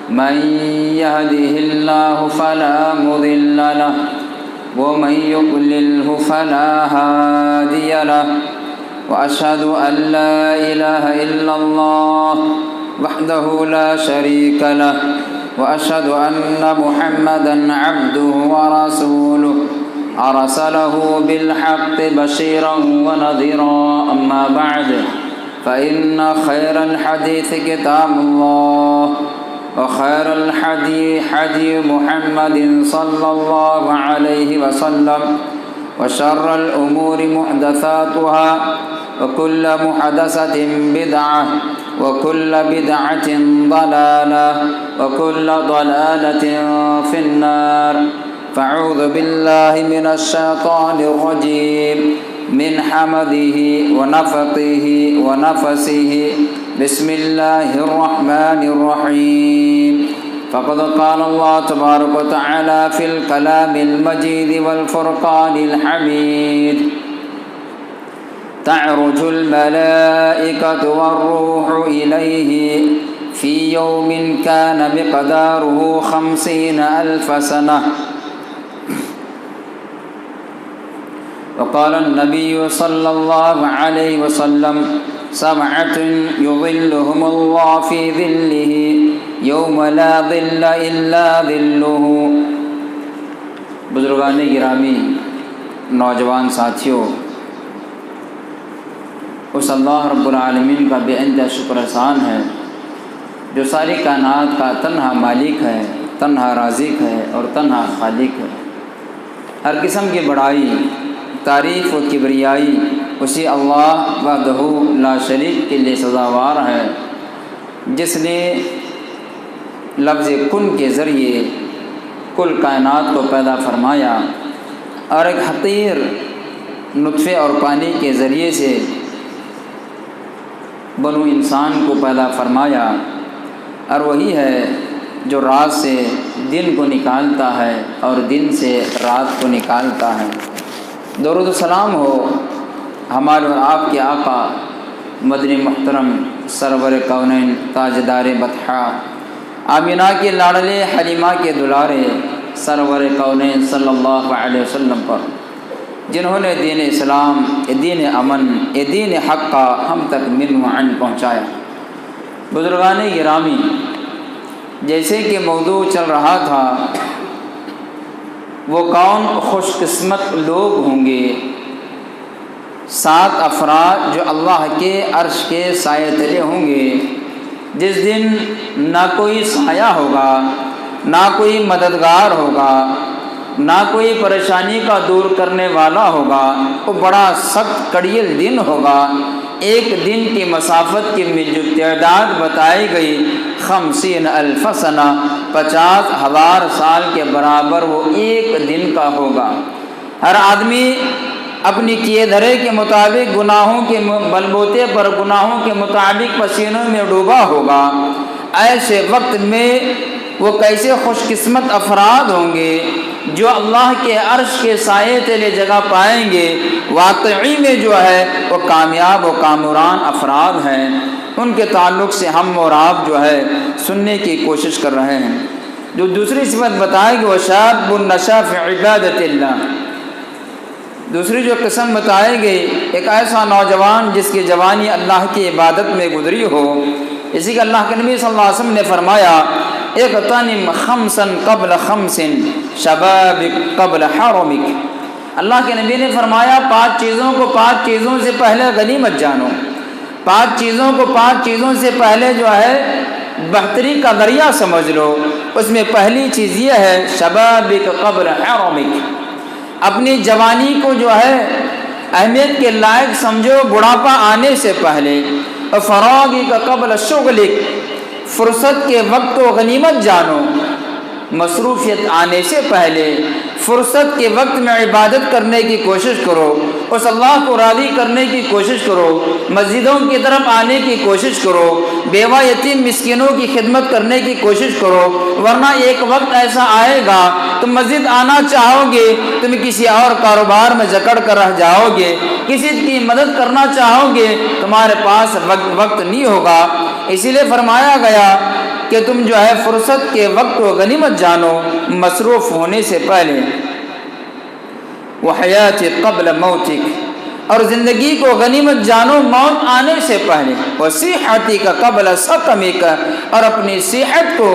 من يهده الله فلا مضل له ومن يضلله فلا هادي له وأشهد أن لا إله إلا الله وحده لا شريك له وأشهد أن محمدًا عبده ورسوله أرسله بالحق بشيرا ونذيرا أما بعد فإن خير الحديث كتاب الله وخير الحديث حديث محمد صلى الله عليه وسلم وشر الأمور محدثاتها وكل محدثة بدعة وكل بدعة ضلالة وكل ضلالة في النار فأعوذ بالله من الشيطان الرجيم من حمده ونفثه ونفسه بسم الله الرحمن الرحيم فقد قال الله تبارك وتعالى في الكلام المجيد والفرقان الحميد تعرج الملائكة والروح إليه في يوم كان مقداره 50,000 سنة وقال النبي صلى الله عليه وسلم 7 يظلهم الله في ظله يوم لا ظل إلا ظله۔ بزرگان گرامی، نوجوان ساتھیوں، اس اللہ رب العالمین کا بے انتہا شکر احسان ہے جو ساری کائنات کا تنہا مالک ہے، تنہا رازق ہے اور تنہا خالق ہے۔ ہر قسم کی بڑائی، تعریف و کبریائی اسی اللہ وحدہ لا شریک کے لیے سزاوار ہے، جس نے لفظ کن کے ذریعے کل کائنات کو پیدا فرمایا اور ایک حقیر نطفے اور پانی کے ذریعے سے بنو انسان کو پیدا فرمایا، اور وہی ہے جو رات سے دن کو نکالتا ہے اور دن سے رات کو نکالتا ہے۔ درود و سلام ہو ہمارے اور آپ کے آقا مدنی محترم سرور کونین تاجدار بطحا آمینہ کے لاڈلے حلیمہ کے دلارے سرور کونین صلی اللہ علیہ وسلم پر، جنہوں نے دین اسلام، دین امن، دین حق کا ہم تک من و عن پہنچایا۔ بزرگان گرامی، جیسے کہ موضوع چل رہا تھا، وہ کون خوش قسمت لوگ ہوں گے، 7 افراد جو اللہ کے عرش کے سائے تلے ہوں گے، جس دن نہ کوئی سایہ ہوگا، نہ کوئی مددگار ہوگا، نہ کوئی پریشانی کا دور کرنے والا ہوگا۔ وہ بڑا سخت کڑیل دن ہوگا۔ ایک دن کی مسافت کی جو تعداد بتائی گئی 50,000 سنہ، 50,000 سال کے برابر وہ ایک دن کا ہوگا۔ ہر آدمی اپنی کیے دھرے کے مطابق گناہوں کے بلبوتے پر گناہوں کے مطابق پسینوں میں ڈوبا ہوگا۔ ایسے وقت میں وہ کیسے خوش قسمت افراد ہوں گے جو اللہ کے عرش کے سائے تلے جگہ پائیں گے۔ واقعی میں جو ہے وہ کامیاب و کامران افراد ہیں۔ ان کے تعلق سے ہم اور آپ جو ہے سننے کی کوشش کر رہے ہیں۔ جو دوسری صفت بتائے گی وہ شاب نشا فی عبادت اللہ۔ دوسری جو قسم بتائی گئی، ایک ایسا نوجوان جس کی جوانی اللہ کی عبادت میں گزری ہو۔ اسی کہ اللہ کے نبی صلی اللہ علیہ وسلم نے فرمایا اغتنم 5 قبل 5 شبابک قبل حرمک۔ اللہ کے نبی نے فرمایا 5 چیزوں کو 5 چیزوں سے پہلے غنیمت جانو، 5 چیزوں کو 5 چیزوں سے پہلے جو ہے بہتری کا ذریعہ سمجھ لو۔ اس میں پہلی چیز یہ ہے شبابک قبل حرمک، اپنی جوانی کو جو ہے اہمیت کے لائق سمجھو بڑھاپا آنے سے پہلے۔ فراغک قبل شغلک، فرصت کے وقت کو غنیمت جانو، مصروفیت آنے سے پہلے فرصت کے وقت میں عبادت کرنے کی کوشش کرو، اس اللہ کو راضی کرنے کی کوشش کرو، مسجدوں کی طرف آنے کی کوشش کرو، بیوہ یتیم مسکینوں کی خدمت کرنے کی کوشش کرو، ورنہ ایک وقت ایسا آئے گا تم مسجد آنا چاہو گے، تم کسی اور کاروبار میں جکڑ کر رہ جاؤ گے، کسی کی مدد کرنا چاہو گے، تمہارے پاس وقت نہیں ہوگا۔ اسی لیے فرمایا گیا کہ تم جو ہے فرصت کے وقت کو غنیمت جانو مصروف ہونے سے پہلے، وحیات قبل موتک، اور زندگی کو غنیمت جانو موت آنے سے پہلے، وصحتی کا قبل سقمی کا، اور اپنی صحت کو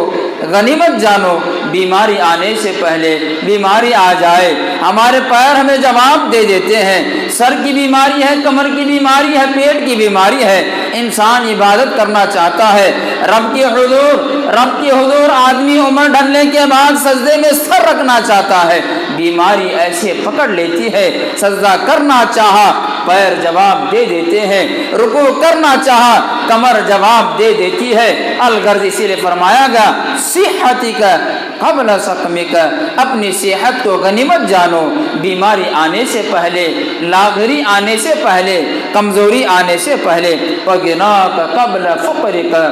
غنیمت جانو بیماری آنے سے پہلے۔ بیماری آ جائے، ہمارے پیر ہمیں جواب دے دیتے ہیں، سر کی بیماری ہے، کمر کی بیماری ہے، پیٹ کی بیماری ہے، انسان عبادت کرنا چاہتا ہے، رب کے حضور آدمی عمر ڈھلنے کے بعد سجدے میں سر رکھنا چاہتا ہے، بیماری ایسے پکڑ لیتی ہے، سجدہ کرنا چاہا پیر جواب دے دیتے ہیں، رکوع کرنا چاہا کمر جواب دے دیتی ہے۔ الغرض اسی لیے فرمایا گیا صحتی کا قبل سقمی کا، اپنی صحت کو غنیمت جانو بیماری آنے سے پہلے، لاغری آنے سے پہلے، کمزوری آنے سے پہلے، وغنا کا قبل فقر کا،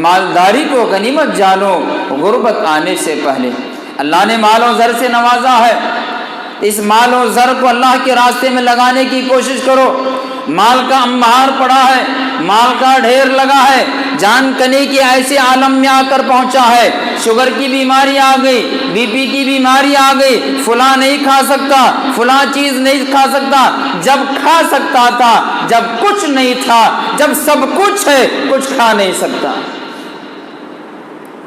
مالداری کو غنیمت جانو غربت آنے سے پہلے۔ اللہ نے مال و زر سے نوازا ہے، اس مال و زر کو اللہ کے راستے میں لگانے کی کوشش کرو۔ مال کا انبار پڑا ہے، مال کا ڈھیر لگا ہے، جان کنی کے ایسے عالم میں آ کر پہنچا ہے، شوگر کی بیماری آ گئی، بی پی کی بیماری آ گئی، فلاں نہیں کھا سکتا، فلاں چیز نہیں کھا سکتا، جب کھا سکتا تھا، جب کچھ نہیں تھا، جب سب کچھ ہے کچھ کھا نہیں سکتا۔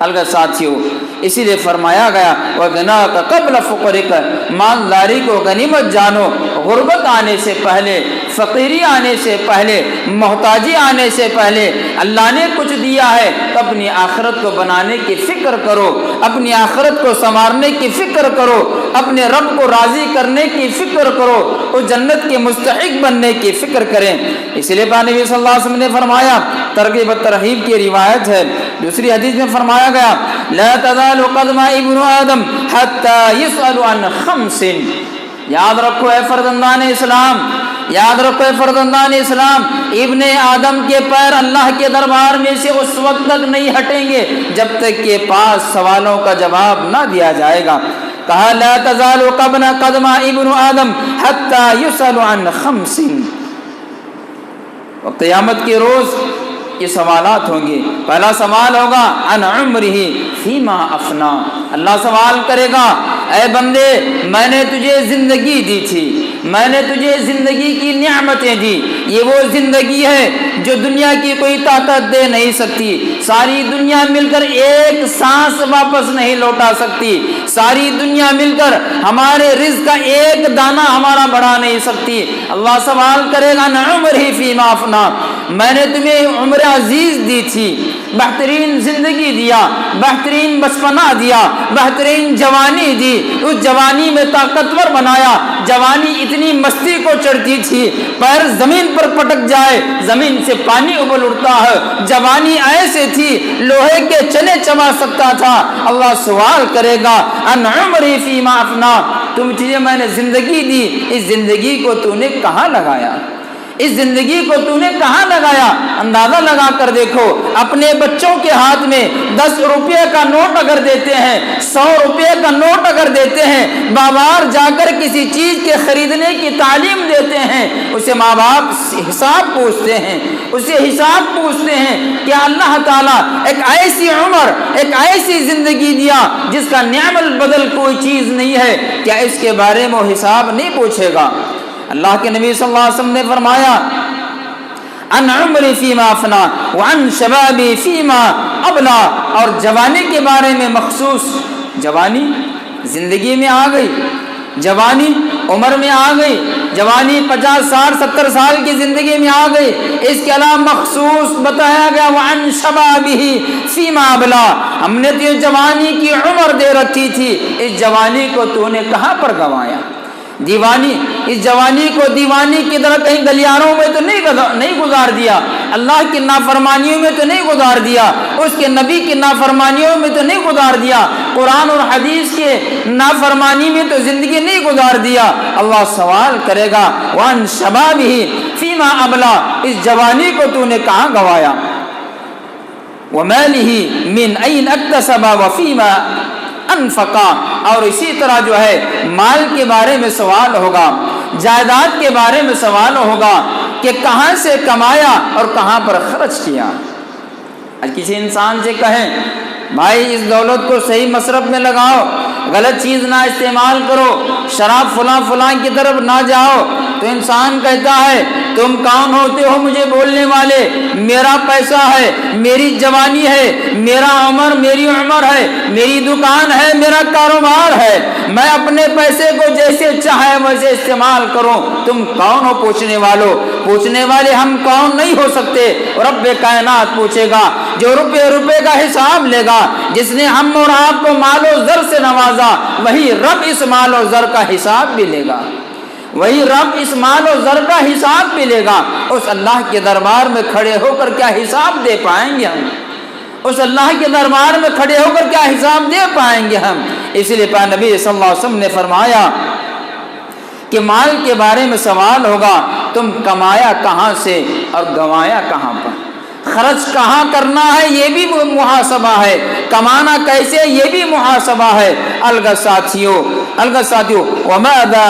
الگ ساتھیوں، اسی لیے فرمایا گیا وغنا کا قبل فقرک، مالداری کو غنیمت جانو غربت آنے سے پہلے، فقیری آنے سے پہلے، محتاجی آنے سے پہلے۔ اللہ نے کچھ دیا ہے تو اپنی آخرت کو بنانے کی فکر کرو، اپنی آخرت کو سنوارنے کی فکر کرو، اپنے رب کو راضی کرنے کی فکر کرو، اور جنت کے مستحق بننے کی فکر کریں۔ اسی لیے نبی صلی اللہ علیہ وسلم نے فرمایا، ترغیب و ترہیب کی روایت ہے، دوسری حدیث میں فرمایا گیا لا تزال قدم ابن آدم حتی یسأل عن خمس۔ یاد رکھو اے فرزندان اسلام، یاد رکھو اے فرزندان اسلام، ابن آدم کے پیر اللہ کے دربار میں سے اس وقت تک نہیں ہٹیں گے جب تک کہ پاس سوالوں کا جواب نہ دیا جائے گا۔ کہا لا تزال قدم ابن آدم حتی یسأل عن خمس۔ قیامت کے روز یہ سوالات ہوں گے۔ پہلا سوال ہوگا عن عمرہ فیما افنا، اللہ سوال کرے گا اے بندے میں نے تجھے زندگی دی تھی، میں نے تجھے زندگی کی نعمتیں دی، یہ وہ زندگی ہے جو دنیا کی کوئی طاقت دے نہیں سکتی، ساری دنیا مل کر ایک سانس واپس نہیں لوٹا سکتی، ساری دنیا مل کر ہمارے رزق کا ایک دانہ ہمارا بڑھا نہیں سکتی۔ اللہ سوال کرے گا عن عمرہ فیما افنا، میں نے تمہیں عمر عزیز دی تھی، بہترین زندگی دیا، بہترین بچپنا دیا، بہترین جوانی دی، اس جوانی میں طاقتور بنایا، جوانی اتنی مستی کو چڑھتی تھی پیر زمین پر پٹک جائے زمین سے پانی ابل اڑتا ہے، جوانی ایسے تھی لوہے کے چنے چبا سکتا تھا۔ اللہ سوال کرے گا ان عمری فیما افنا، تجھے میں نے زندگی دی، اس زندگی کو تو نے کہاں لگایا، اس زندگی کو تو نے کہاں لگایا؟ اندازہ لگا کر دیکھو، اپنے بچوں کے ہاتھ میں 10 روپے کا نوٹ اگر دیتے ہیں، 100 روپے کا نوٹ اگر دیتے ہیں، بازار جا کر کسی چیز کے خریدنے کی تعلیم دیتے ہیں، اسے ماں باپ حساب پوچھتے ہیں، اسے حساب پوچھتے ہیں کہ اللہ تعالیٰ ایک ایسی عمر، ایک ایسی زندگی دیا جس کا نعم البدل کوئی چیز نہیں ہے، کیا اس کے بارے میں وہ حساب نہیں پوچھے گا؟ اللہ کے نبی صلی اللہ علیہ وسلم نے فرمایا ان عمری فیما افنا وعن شبابی فیما ابلا، اور جوانی کے بارے میں مخصوص، جوانی زندگی میں آ گئی، جوانی عمر میں آ گئی، جوانی 50 60 70 سال کی زندگی میں آ گئی، اس کے علاوہ مخصوص بتایا گیا وعن شبابی فیما ابلا، ہم نے تجھے جوانی کی عمر دے رکھی تھی، اس جوانی کو تو نے کہاں پر گنوایا؟ دیوانی، اس جوانی کو دیوانی کی طرح کہیں گلیاروں میں تو نہیں گزار دیا، اللہ کی نافرمانیوں میں تو نہیں گزار دیا، اس کے نبی کی نافرمانیوں میں تو نہیں گزار دیا، قرآن اور حدیث کے نافرمانی میں تو زندگی نہیں گزار دیا۔ اللہ سوال کرے گا وان شبابہ فیما ابلا، اس جوانی کو تو نے کہاں گوایا؟ ومالہ من این اکتسب وفیما انفقا، اور اسی طرح جو ہے مال کے بارے میں سوال ہوگا، جائیداد کے بارے میں سوال ہوگا کہ کہاں سے کمایا اور کہاں پر خرچ کیا۔ آج کسی انسان سے کہیں بھائی اس دولت کو صحیح مصرف میں لگاؤ، غلط چیز نہ استعمال کرو، شراب فلاں کی طرف نہ جاؤ۔ تو انسان کہتا ہے تم کون ہوتے ہو مجھے بولنے والے؟ میرا پیسہ ہے، میری جوانی ہے، میری عمر ہے، میری دکان ہے، میرا کاروبار ہے، میں اپنے پیسے کو جیسے چاہے ویسے استعمال کروں، تم کون ہو پوچھنے والوں؟ پوچھنے والے ہم کون نہیں ہو سکتے، رب کائنات پوچھے گا، جو روپے کا حساب لے گا، جس نے ہم اور آپ کو مال و زر سے نوازا، وہی رب اس مال و زر کا حساب بھی لے گا، وہی رب اس مال و زر کا حساب بھی لے گا۔ اس اللہ کے دربار میں کھڑے ہو کر کیا حساب دے پائیں گے ہم؟ اس اللہ کے دربار میں کھڑے ہو کر کیا حساب دے پائیں گے ہم؟ اس لیے پیارے نبی صلی اللہ علیہ وسلم نے فرمایا کہ مال کے بارے میں سوال ہوگا، تم کمایا کہاں سے اور گنوایا کہاں پر، خرچ کہاں کرنا ہے یہ بھی محاسبہ ہے، کمانا کیسے یہ بھی محاسبہ ہے۔ الگ ساتھیوں وماذا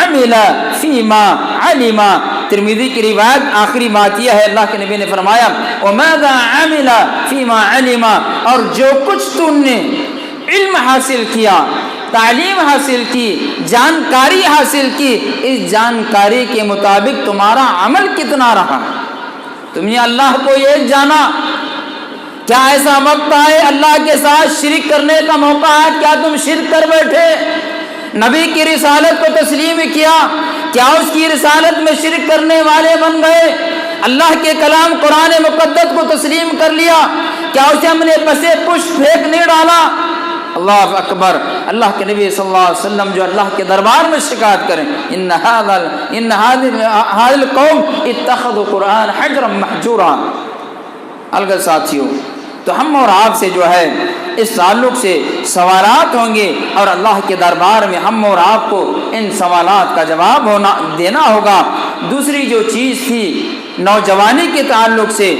عمل فيما علم، ترمذی کی روایت آخری بات یہ ہے، اللہ کے نبی نے فرمایا وماذا عمل فيما علم، اور جو کچھ تم نے علم حاصل کیا، تعلیم حاصل کی، جانکاری حاصل کی، اس جانکاری کے مطابق تمہارا عمل کتنا رہا؟ تم نے اللہ کو یہ جانا، کیا ایسا وقت ہے اللہ کے ساتھ شرک کرنے کا موقع ہے؟ کیا تم شرک کر بیٹھے؟ نبی کی رسالت کو تسلیم کیا، کیا اس کی رسالت میں شرک کرنے والے بن گئے؟ اللہ کے کلام قرآن مقدس کو تسلیم کر لیا، کیا اسے ہم نے پسے پشت پھینک نہیں ڈالا؟ اللہ اکبر۔ اللہ کے نبی صلی اللہ علیہ وسلم جو اللہ کے دربار میں شکایت کریں، ان هذا القوم اتخذوا قرآن حجرا محجورا۔ الگ ساتھیوں، تو ہم اور آپ سے جو ہے اس تعلق سے سوالات ہوں گے، اور اللہ کے دربار میں ہم اور آپ کو ان سوالات کا جواب دینا ہوگا۔ دوسری جو چیز تھی نوجوانی کے تعلق سے،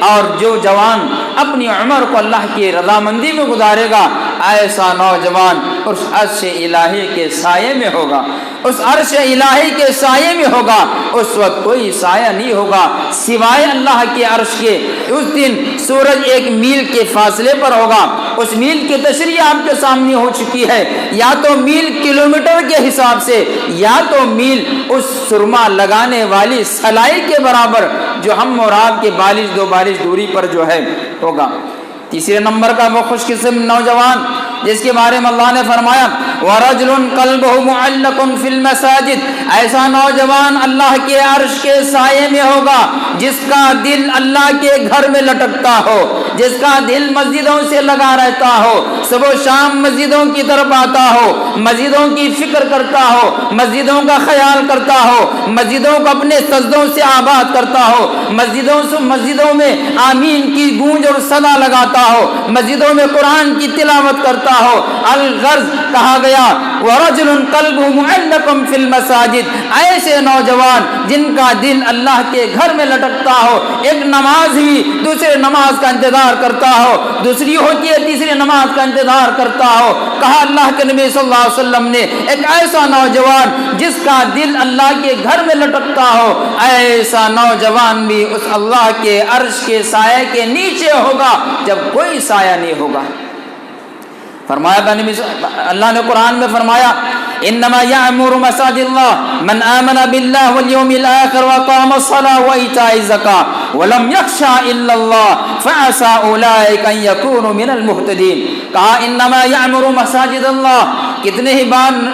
اور جو جوان اپنی عمر کو اللہ کی رضامندی میں گزارے گا، ایسا نوجوان اس عرش الہی کے سائے میں ہوگا، اس عرش الہی کے سائے میں ہوگا۔ اس وقت کوئی سایہ نہیں ہوگا سوائے اللہ کے عرش کے۔ اس دن سورج ایک میل کے فاصلے پر ہوگا، اس میل کی تشریح آپ کے سامنے ہو چکی ہے، یا تو میل کلومیٹر کے حساب سے، یا تو میل اس سرما لگانے والی سلائی کے برابر جو ہم اور آپ کے بالش دو بالش دوری پر جو ہے ہوگا۔ تیسرے نمبر کا وہ خوش قسم نوجوان جس کے بارے میں اللہ نے فرمایا وَرَجُلٌ قَلْبُهُ مُعَلَّقٌ فِي الْمَسَاجِدِ، ایسا نوجوان اللہ کے عرش کے سائے میں ہوگا جس کا دل اللہ کے گھر میں لٹکتا ہو، جس کا دل مسجدوں سے لگا رہتا ہو، صبح و شام مسجدوں کی طرف آتا ہو، مسجدوں کی فکر کرتا ہو، مسجدوں کا خیال کرتا ہو، مسجدوں کو اپنے سجدوں سے آباد کرتا ہو، مسجدوں میں آمین کی گونج اور صدا لگاتا ہو، مسجدوں میں قرآن کی تلاوت کرتا ہو۔ الغرض کہا گیا وَرَجُلٌ قَلْبُهُ مُعَلَّقٌ فِي الْمَسَاجِدِ، ایسے نوجوان جن کا دل اللہ کے گھر میں لٹکتا ہو، ایک نماز ہوئی دوسرے نماز کا انتظار کرتا ہو، دوسری ہوتی ہے تیسری نماز کا انتظار کرتا ہو۔ کہا اللہ کے نبی صلی اللہ علیہ وسلم نے ایک ایسا نوجوان جس کا دل اللہ کے گھر میں لٹکتا ہو، ایسا نوجوان بھی اس اللہ کے عرش کے سائے کے نیچے ہوگا جب کوئی سایہ نہیں ہوگا۔ فرمایا اللہ نے قرآن میں فرمایا انما یعمر مساجد اللہ من آمن باللہ والیوم الآخر وقام الصلاة وإیتاء الزکاة ولم یخشى الا اللہ فعسى اولئک ان یکونوا من المہتدین۔ کہا انما یعمر مساجد اللہ، کتنے ہی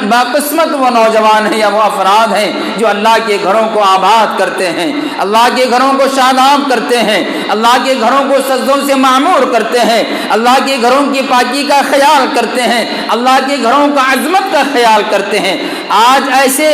باقسمت وہ نوجوان ہیں یا وہ افراد ہیں جو اللہ کے گھروں کو آباد کرتے ہیں، اللہ کے گھروں کو شاداب کرتے ہیں، اللہ کے گھروں کو سجدوں سے معمور کرتے ہیں، اللہ کے گھروں کی پاکی کا خیال کرتے ہیں، اللہ کے گھروں کا عظمت کا خیال کرتے ہیں۔ آج ایسے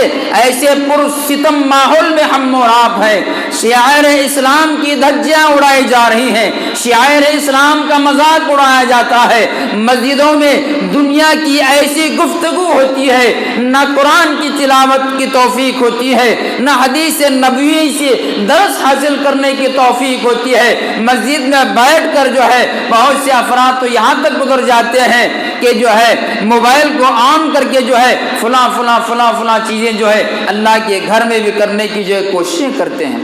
پرستم ماحول میں ہم اور آپ ہیں، شعائر اسلام کی دھجیاں اڑائی جا رہی ہیں، شعائر اسلام کا مذاق اڑایا جاتا ہے، مسجدوں میں دنیا کی ایسی گفتگو ہوتی ہے، نہ قرآن کی تلاوت کی توفیق ہوتی ہے، نہ حدیث نبوی سے درس حاصل کرنے کی توفیق ہوتی ہے۔ مسجد میں بیٹھ کر جو ہے بہت سے افراد تو یہاں تک گزر جاتے ہیں کہ جو ہے موبائل کو آن کر کے جو ہے فلاں چیزیں جو ہے اللہ کے گھر میں بھی کرنے کی جو ہے کوششیں کرتے ہیں۔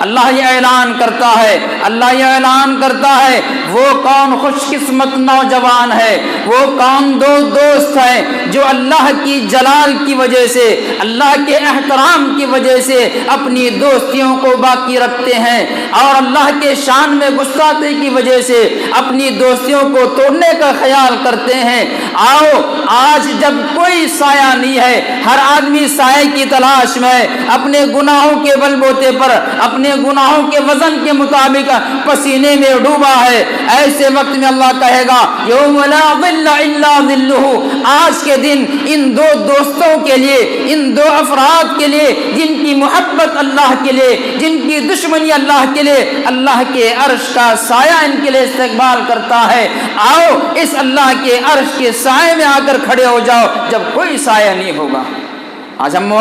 اللہ یہ اعلان کرتا ہے، اللہ یہ اعلان کرتا ہے، وہ کون خوش قسمت نوجوان ہے، وہ کون دو دوست ہیں جو اللہ کی جلال کی وجہ سے، اللہ کے احترام کی وجہ سے اپنی دوستیوں کو باقی رکھتے ہیں اور اللہ کے شان میں گستاخی کی وجہ سے اپنی دوستیوں کو توڑنے کا خیال کرتے ہیں۔ آؤ آج جب کوئی سایہ نہیں ہے، ہر آدمی سائے کی تلاش میں اپنے گناہوں کے بل بوتے پر، اپنے گناہوں کے وزن کے مطابق پسینے میں ڈوبا ہے، ایسے وقت میں اللہ کہے گا یوم لا ظل الا ظلہ، آج کے دن ان دو دوستوں کے لیے، ان دو افراد کے لیے جن کی محبت اللہ کے لیے، جن کی دشمنی اللہ کے لیے، اللہ کے عرش کا سایہ ان کے لیے استقبال کرتا ہے۔ آؤ اس اللہ کے عرش کے سائے میں آ کر کھڑے ہو جاؤ جب کوئی سایہ نہیں ہوگا۔ آج ہم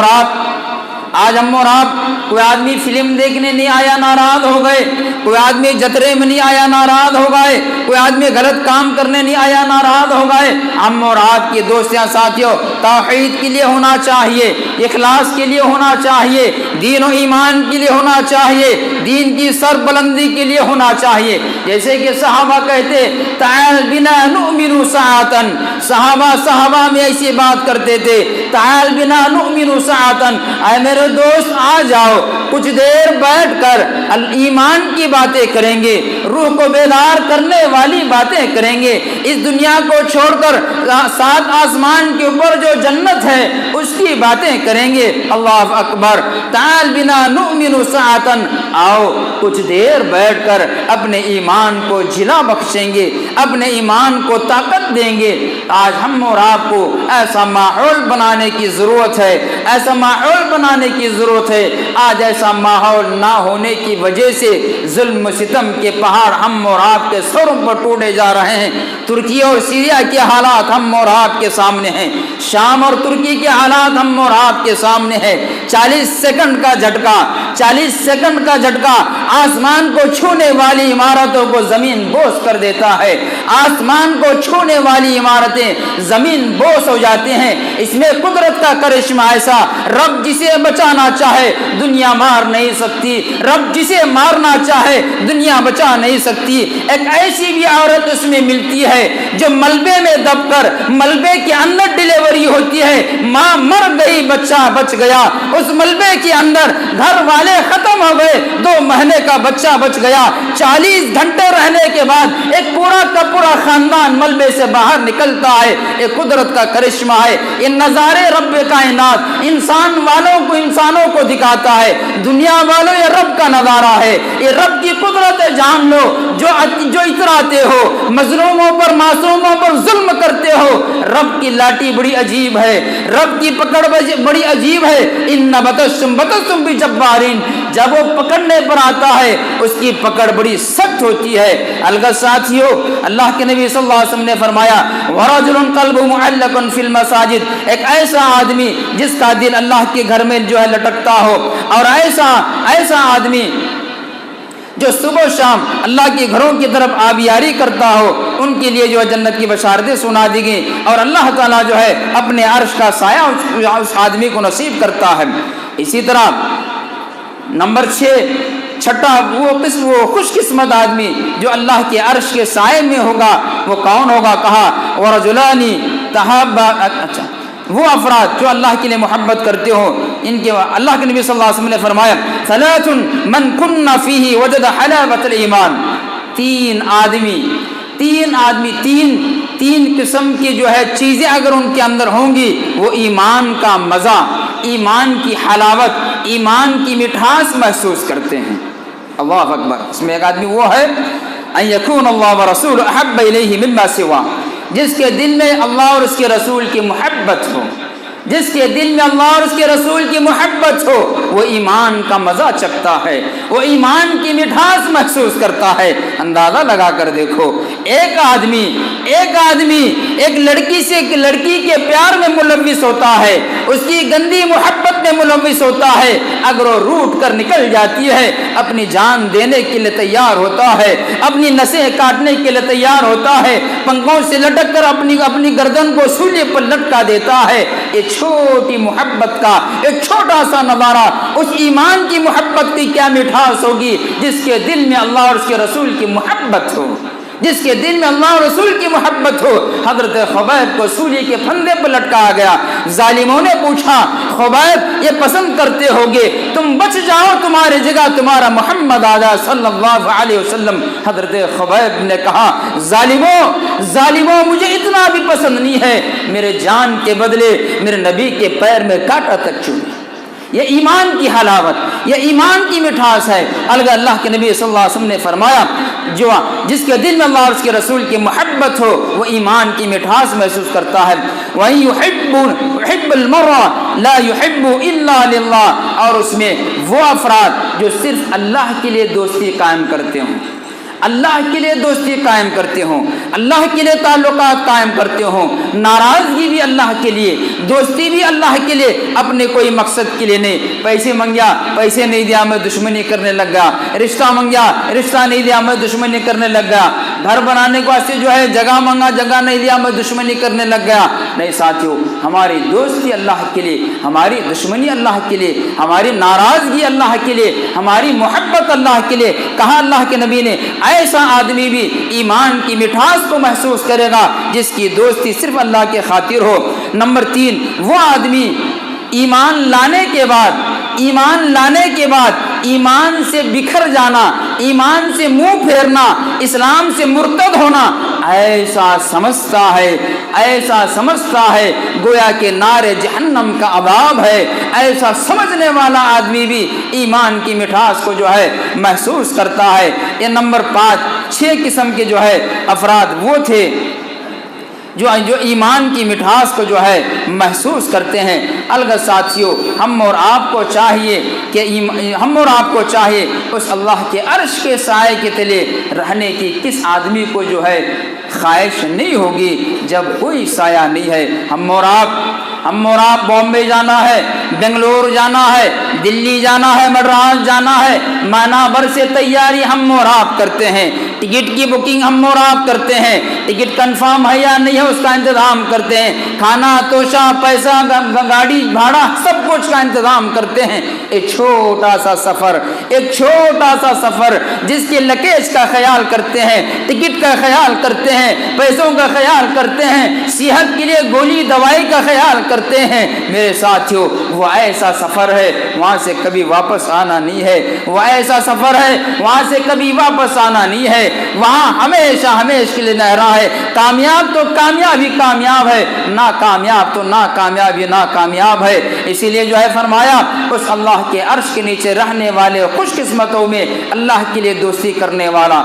اور آپ کوئی آدمی فلم دیکھنے نہیں آیا ناراض ہو گئے، کوئی آدمی جترے میں نہیں آیا ناراض ہو گئے، کوئی آدمی غلط کام کرنے نہیں آیا ناراض ہو گئے۔ ہم اور آپ کی دوستیاں ساتھیوں توحید کے لیے ہونا چاہیے، اخلاص کے لیے ہونا چاہیے، دین و ایمان کے لیے ہونا چاہیے، دین کی سربلندی کے لیے ہونا چاہیے۔ جیسے کہ صحابہ کہتے تعال بنا نؤمن ساعتن، صحابہ میں ایسی بات کرتے تھے، تعال بنا نؤمن ساعتن، اے میرے دوست آ جاؤ کچھ دیر بیٹھ کر ایمان کی باتیں کریں گے، روح کو بیدار کرنے والی باتیں کریں گے، اس دنیا کو چھوڑ کر سات آسمان کے اوپر جو جنت ہے اس کی باتیں کریں گے۔ اللہ اکبر، تعال بنا نؤمن ساعتن، آؤ کچھ دیر بیٹھ کر اپنے ایمان کو جلا بخشیں گے، اپنے ایمان کو طاقت دیں گے۔ آج ہم اور آپ کو ایسا ماحول بنانے کی ضرورت ہے، ایسا ماحول بنانے کی ضرورت ہے۔ آج ایسا ماحول نہ ہونے کی وجہ سے ظلم و ستم کے پہاڑ ہم اور آپ کے سروں پر ٹوٹے جا رہے ہیں۔ ترکی اور سیریا کے حالات ہم اور آپ کے سامنے ہیں، شام اور ترکی کے حالات ہم اور آپ کے سامنے ہیں۔ 40 سیکنڈ کا جھٹکا آسمان کو چھونے والی عمارتوں کو زمین بوس کر دیتا ہے، آسمان کو چھونے والی عمارتیں زمین بوس ہو جاتے ہیں۔ اس میں قدرت کا کرشمہ ایسا، رب جسے بچانا چاہے دنیا مار نہیں سکتی، رب جسے مارنا چاہے دنیا بچا نہیں سکتی۔ ایک ایسی بھی عورت اس میں ملتی ہے جو ملبے میں دب کر ملبے کے اندر ڈیلیوری ہوتی ہے، ماں مر گئی بچہ بچ گیا، اس ملبے کے اندر گھر والے ختم ہو گئے، 2 مہینے کا بچہ بچ گیا۔ 40 گھنٹے رہنے کے بعد ایک پورا کا پورا خاندان ملبے سے باہر نکلتا ہے۔ یہ قدرت کا کرشمہ ہے، یہ نظارے رب کائنات انسانوں کو دکھاتا ہے۔ دنیا والوں یہ رب کا نظارہ ہے، یہ رب کی قدرت جان لو۔ جو اتراتے ہو مظلوموں پر معصوموں پر ظلم کرتے ہو، رب کی لاٹھی بڑی عجیب ہے، رب کی پکڑ بڑی عجیب ہے۔ ان بطشتم بجبارین، جب وہ پکڑنے پر آتا ہے اس کی پکڑ بڑی سخت ہوتی ہے۔ الگا ساتھیو، اللہ کے نبی صلی اللہ علیہ وسلم نے فرمایا ورجل قلب معلق فی المساجد، ایک ایسا آدمی جس کا دل اللہ کے گھر میں جو ہے لٹکتا ہو، اور ایسا آدمی جو صبح و شام اللہ کے گھروں کی طرف آبیاری کرتا ہو، ان کے لیے جو ہے جنت کی بشارتیں سنا دی گئی، اور اللہ تعالیٰ جو ہے اپنے عرش کا سایہ اس آدمی کو نصیب کرتا ہے۔ اسی طرح نمبر 6 وہ خوش قسمت آدمی جو اللہ کے عرش کے سائے میں ہوگا، وہ کون ہوگا؟ کہا ورجلانی تحابا، وہ افراد جو اللہ کے لیے محبت کرتے ہو، ان کے اللہ کے نبی صلی اللہ علیہ وسلم نے فرمایا ثلاث من کن فیہ وجد حلاوۃ الایمان، تین قسم کی جو ہے چیزیں اگر ان کے اندر ہوں گی، وہ ایمان کا مزہ، ایمان کی حلاوت، ایمان کی مٹھاس محسوس کرتے ہیں۔ اللہ اکبر۔ اس میں ایک آدمی وہ ہے ان یکون اللہ ورسولہ احب الیہ مما سوا، جس کے دل میں اللہ اور اس کے رسول کی محبت ہو، جس کے دل میں اللہ اور اس کے رسول کی محبت ہو، وہ ایمان کا مزہ چکھتا ہے، وہ ایمان کی مٹھاس محسوس کرتا ہے۔ اندازہ لگا کر دیکھو، ایک آدمی ایک لڑکی کے پیار میں ملوث ہوتا ہے، اس کی گندی محبت میں ملوث ہوتا ہے، اگر وہ روٹ کر نکل جاتی ہے اپنی جان دینے کے لیے تیار ہوتا ہے، اپنی نسیں کاٹنے کے لیے تیار ہوتا ہے، پنکھوں سے لٹک کر اپنی گردن کو سولی پر لٹکا دیتا ہے۔ یہ چھوٹی محبت کا ایک چھوٹا سا نظارہ اس ایمان کی محبت کی کیا مٹھاس ہوگی جس کے دل میں اللہ اور اس کے رسول کی محبت ہو، جس کے دل میں اللہ اور رسول کی محبت ہو۔ حضرت خبیب کو سولی کے پھندے پر لٹکایا گیا۔ ظالموں نے پوچھا خبیب یہ پسند کرتے ہوگے تم بچ جاؤ، تمہاری جگہ تمہارا محمد آجا صلی اللہ علیہ وسلم۔ حضرت خبیب نے کہا ظالموں مجھے اتنا بھی پسند نہیں ہے، میرے جان کے بدلے میرے نبی کے پیر میں کانٹا تک چوبے۔ یہ ایمان کی حلاوت، یہ ایمان کی مٹھاس ہے۔ الگ اللہ کے نبی صلی اللہ علیہ وسلم نے فرمایا جس کے دل میں اللہ اور اس کے رسول کی محبت ہو وہ ایمان کی مٹھاس محسوس کرتا ہے۔ وَإِن يُحِبُّ الْمَرْءَ لَا يُحِبُّ إِلَّا لِلَّهِ، اور اس میں وہ افراد جو صرف اللہ کے لیے دوستی قائم کرتے ہوں، اللہ کے لیے دوستی قائم کرتے ہوں، اللہ کے لیے تعلقات قائم کرتے ہوں، ناراضگی بھی اللہ کے لیے، دوستی بھی اللہ کے لیے، اپنے کوئی مقصد کے لیے نہیں۔ پیسے منگیا پیسے نہیں دیا میں دشمنی کرنے لگ گیا، رشتہ منگیا رشتہ نہیں دیا میں دشمنی کرنے لگ گیا، گھر بنانے کے واسطے جو ہے جگہ مانگا جگہ نہیں دیا میں دشمنی کرنے لگ گیا۔ نہیں ساتھیو، ہماری دوستی اللہ کے لیے، ہماری دشمنی اللہ کے لیے، ہماری ناراضگی اللہ کے لیے، ہماری محبت اللہ کے لیے۔ کہا اللہ کے نبی نے ایسا آدمی بھی ایمان کی مٹھاس کو محسوس کرے گا جس کی دوستی صرف اللہ کے خاطر ہو۔ نمبر 3، وہ آدمی ایمان لانے کے بعد ایمان سے بکھر جانا، ایمان سے منہ پھیرنا، اسلام سے مرتد ہونا ایسا سمجھتا ہے گویا کہ نار جہنم کا عذاب ہے۔ ایسا سمجھنے والا آدمی بھی ایمان کی مٹھاس کو جو ہے محسوس کرتا ہے۔ یہ نمبر 5، 6 قسم کے جو ہے افراد وہ تھے جو ایمان کی مٹھاس کو جو ہے محسوس کرتے ہیں۔ الگ ساتھیوں، ہم اور آپ کو چاہیے اس اللہ کے عرش کے سائے کے تلے رہنے کی کس آدمی کو جو ہے خواہش نہیں ہوگی جب کوئی سایہ نہیں ہے۔ ہم اور آپ بامبے جانا ہے، بنگلور جانا ہے، دلی جانا ہے، مدراس جانا ہے، مہینہ بھر سے تیاری ہم اور آپ کرتے ہیں، ٹکٹ کی بکنگ ہم اور آپ کرتے ہیں، ٹکٹ کنفرم ہے یا نہیں ہے اس کا انتظام کرتے ہیں، کھانا توشہ پیسہ گاڑی بھاڑا سب کچھ کا انتظام کرتے ہیں۔ ایک چھوٹا سا سفر جس کے لگیج کا خیال کرتے ہیں، ٹکٹ کا خیال کرتے ہیں، پیسوں کا خیال کرتے ہیں، صحت کے لیے گولی دوائی کا خیال کرتے ہیں، میرے ساتھیوں وہ ایسا سفر ہے وہاں سے کبھی واپس آنا نہیں ہے، وہ ایسا سفر ہے وہاں سے کبھی واپس آنا نہیں ہے، وہاں ہمیشہ کے لیے نہرا ہے۔ کامیاب تو کامیاب ہے، ناکامیاب تو ناکامیاب ہے۔ اسی لیے جو ہے فرمایا اس اللہ کے عرش کے نیچے رہنے والے خوش قسمتوں میں اللہ کے لیے دوستی کرنے والا